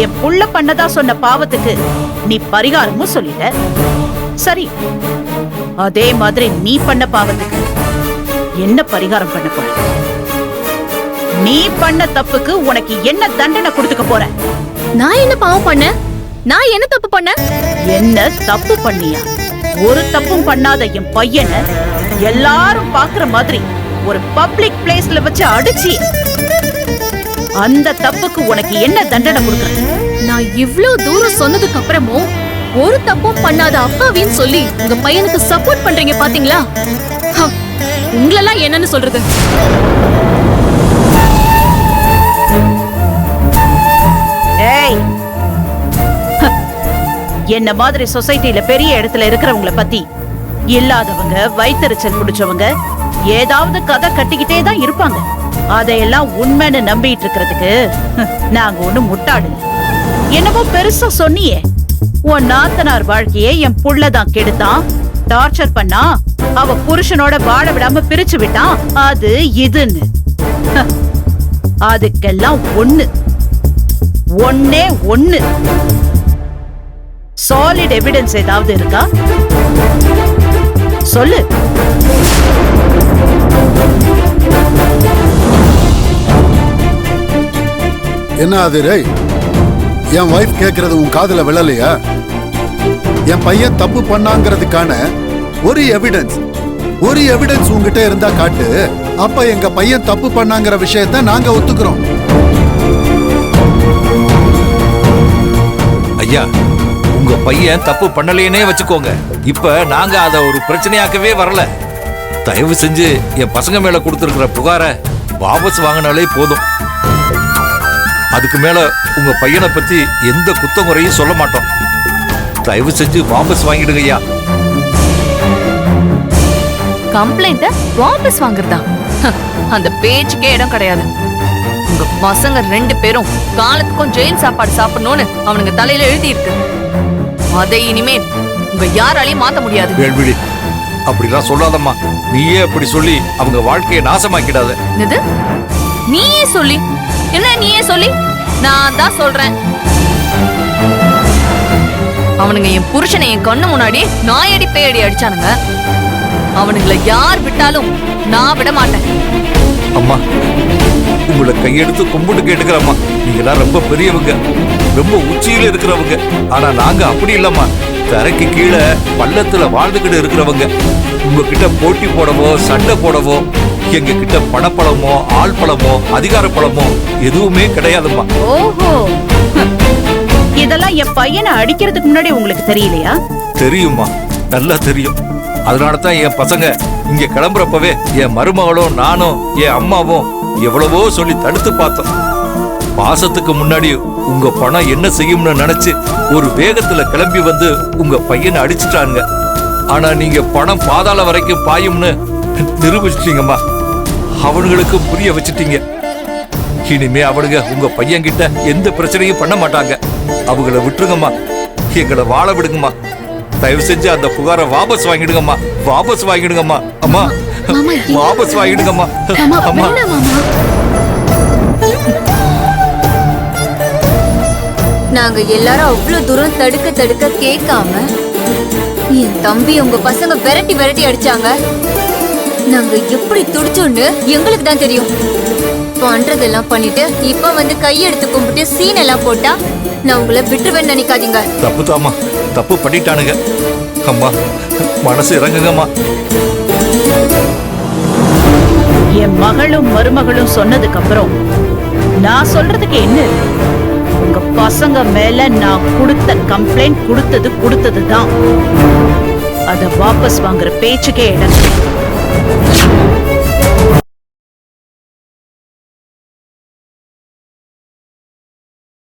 என் புள்ள பண்ணதா சொன்ன பாவத்துக்கு நீ பரிகாரமும் சொல்லிட்ட. சரி, அதே மாதிரி நீ பண்ண பாவத்துக்கு என்ன பரிகாரம் பண்ண போற? நீ பண்ண தப்புக்கு உனக்கு என்ன தண்டனை கொடுத்துக்க போற? நான் என்ன பாவம் பண்ண? நான் என்ன தப்பு பண்ண? என்ன தப்பு பண்ணியா? ஒரு தப்பும் பண்ணாத என் பையனை எல்லாரும் பாக்குற மாதிரி ஒரு பப்ளிக் பிளேஸ்ல வச்சு அடிச்சி, அந்த தப்புக்கு உனக்கு என்ன தண்டனை கொடுக்கற? நான் இவ்ளோ தூரம் சொன்னதுக்கு அப்புறமும் ஒரு தப்பும் பண்ணாத அப்பாவின்னு சொல்லி உங்க பையனுக்கு சப்போர்ட் பண்றீங்க பாத்தீங்களா? உங்களெல்லாம் என்னன்னு சொல்றது? ஏய், என்ன மாதிரி சொசைட்டில பெரிய இடத்துல இருக்கிறவங்கள பத்தி இல்லாதவங்க, வயித்தெரிச்சல் பிடிச்சவங்க ஏதாவது கதை கட்டிக்கிட்டே தான் இருப்பாங்க. அதையெல்லாம் உண்மைன்னு நம்பிட்டு இருக்கிறதுக்கு நாங்க ஒண்ணு முட்டாடு. என்னவோ பெருசா சொன்னியே, உன் நாத்தனார் வாழ்க்கையே என் புள்ளதான் கெடுத்தான், டார்ச்சர் பண்ணா, அவ புருஷனோட வாழ விடாம பிரிச்சு விட்டான், அது இதுன்னு. அதுக்கெல்லாம் ஒண்ணே ஒண்ணு சாலிட் எவிடன்ஸ் ஏதாவது இருக்கா? சொல்லு. என்ன அது ரேய்? என் வைஃப் கேக்குறது உன் காதுல விழலையா? என் பையன் தப்பு பண்ணாங்கிறதுக்கான ஒரு எவிடன்ஸ் உங்ககிட்ட இருந்தா காட்டு. அப்ப எங்க பையன் தப்பு பண்ணாங்கிற விஷயத்த நாங்க ஒத்துக்கிறோம். ஐயா, உங்க பையன் தப்பு பண்ணலையே வச்சுக்கோங்க. இப்ப நாங்க அத ஒரு பிரச்சனையாக்கவே வரல. தயவு செஞ்சு என் பசங்க மேல கொடுத்திருக்கிற புகார வாபஸ் வாங்கினாலே போதும். அதுக்கு மேல உங்க பையனை பத்தி எந்த குத்தங்குறையும் சொல்ல மாட்டோம். தயவு செஞ்சு வாபஸ் வாங்கிடுங்க ஐயா. கம்ப்ளைண்ட வாபஸ் வாங்குறதா? அந்த பேச்சுக்கே இடம் கிடையாது. உங்க பசங்க 2 பேரும் காலத்துக்கும் ஜெயில் சாப்பாடு சாப்பிடணும்னு அவனுங்க தலையில எழுதி இருக்கு. அதை இனிமேல் உங்க யாராலையும் மாத்த முடியாது. வேள்விழி, அப்படிலாம் சொல்லாதம்மா. நீயே அப்படி சொல்லி அவங்க வாழ்க்கையை நாசமாக்கிடாத. என்னது? நீயே சொல்லி? என்ன நீயே சொல்லி? நான் தான் சொல்றேன். அவனுங்க என் புருஷனை என் கண்ணு முன்னாடி நாயடி பேயடி அடிச்சானுங்க. அவனுங்களை யார் விட்டாலும் நான் விட மாட்டேன். அம்மா, உங்களை கையெடுத்து கும்பிட்டு கேட்டுக்கிறம்மா. நீங்களாம் ரொம்ப பெரியவங்க, ரொம்ப உச்சியில இருக்கிறவங்க. ஆனா நாங்க அப்படி இல்லம்மா. தரைக்கு கீழே பள்ளத்துல வாழ்ந்துகிட்டு இருக்கிறவங்க. உங்ககிட்ட போட்டி போடவோ சண்டை போடவோ எங்க கிட்ட பணப்பழமோ ஆள் பழமோ அதிகார பழமோ எதுவுமே கிடையாதும்மா. ஓஹோ, இதெல்லாம் என் பையனை அடிக்கிறதுக்கு முன்னாடி உங்களுக்கு தெரியலையா? தெரியுமா, நல்லா தெரியும். அதனாலதான் என் பசங்க இங்க கிளம்புறப்பவே என் மருமகளும் நானும் என் அம்மாவும் எவ்வளவோ சொல்லி தடுத்து பார்த்தோம். பாசத்துக்கு முன்னாடி உங்க பணம் என்ன செய்யும்னு நினைச்சு ஒரு வேகத்துல கிளம்பி வந்து உங்க பையனை அடிச்சுட்டாங்க. ஆனா நீங்க பணம் பாதாள வரைக்கும் பாயும்னு நிரூபிச்சிட்டீங்கம்மா. அவனுங்களுக்கு புரிய வச்சுட்டீங்க. இனிமே அவனுங்க உங்க பையன் கிட்ட எந்த பிரச்சனையும் பண்ண மாட்டாங்க. அவங்கள விட்டுருங்கம்மா, எங்களை வாழ விடுங்கம்மா. தயவு செஞ்சு அந்த புகாரை வாபஸ் வாங்கிடுங்கம்மா. வாபஸ் வாங்கிடுங்கம்மா. அம்மா, வாபஸ் வாங்கிடுங்கம்மா. அம்மா, நாங்க எல்லாரும் அவ்வளவு தூரம் தடுக்க கேட்காம என் தம்பி உங்க பசங்க விரட்டி அடிச்சாங்க. நாங்க எப்படி துடிச்சோன்னு எங்களுக்கு தான் தெரியும். பண்றதெல்லாம் பண்ணிட்டு இப்ப வந்து கையெடுத்து கும்பிட்டு சீன் எல்லாம் போட்டா நான் உங்களை விட்டுருவேன்னு நினைக்காதீங்க. தப்பு தாமா, தப்பு பண்ணிட்டானுங்க. அம்மா, மனசு இறங்குங்கம்மா. என் மகளும் மருமகளும் சொன்னதுக்கு அப்புறம் நான் சொல்றதுக்கு என்ன? உங்க பசங்க மேல நான் கொடுத்த கம்ப்ளைண்ட் கொடுத்ததுதான். அத வாபஸ் வாங்குற பேச்சுக்கே இடம்.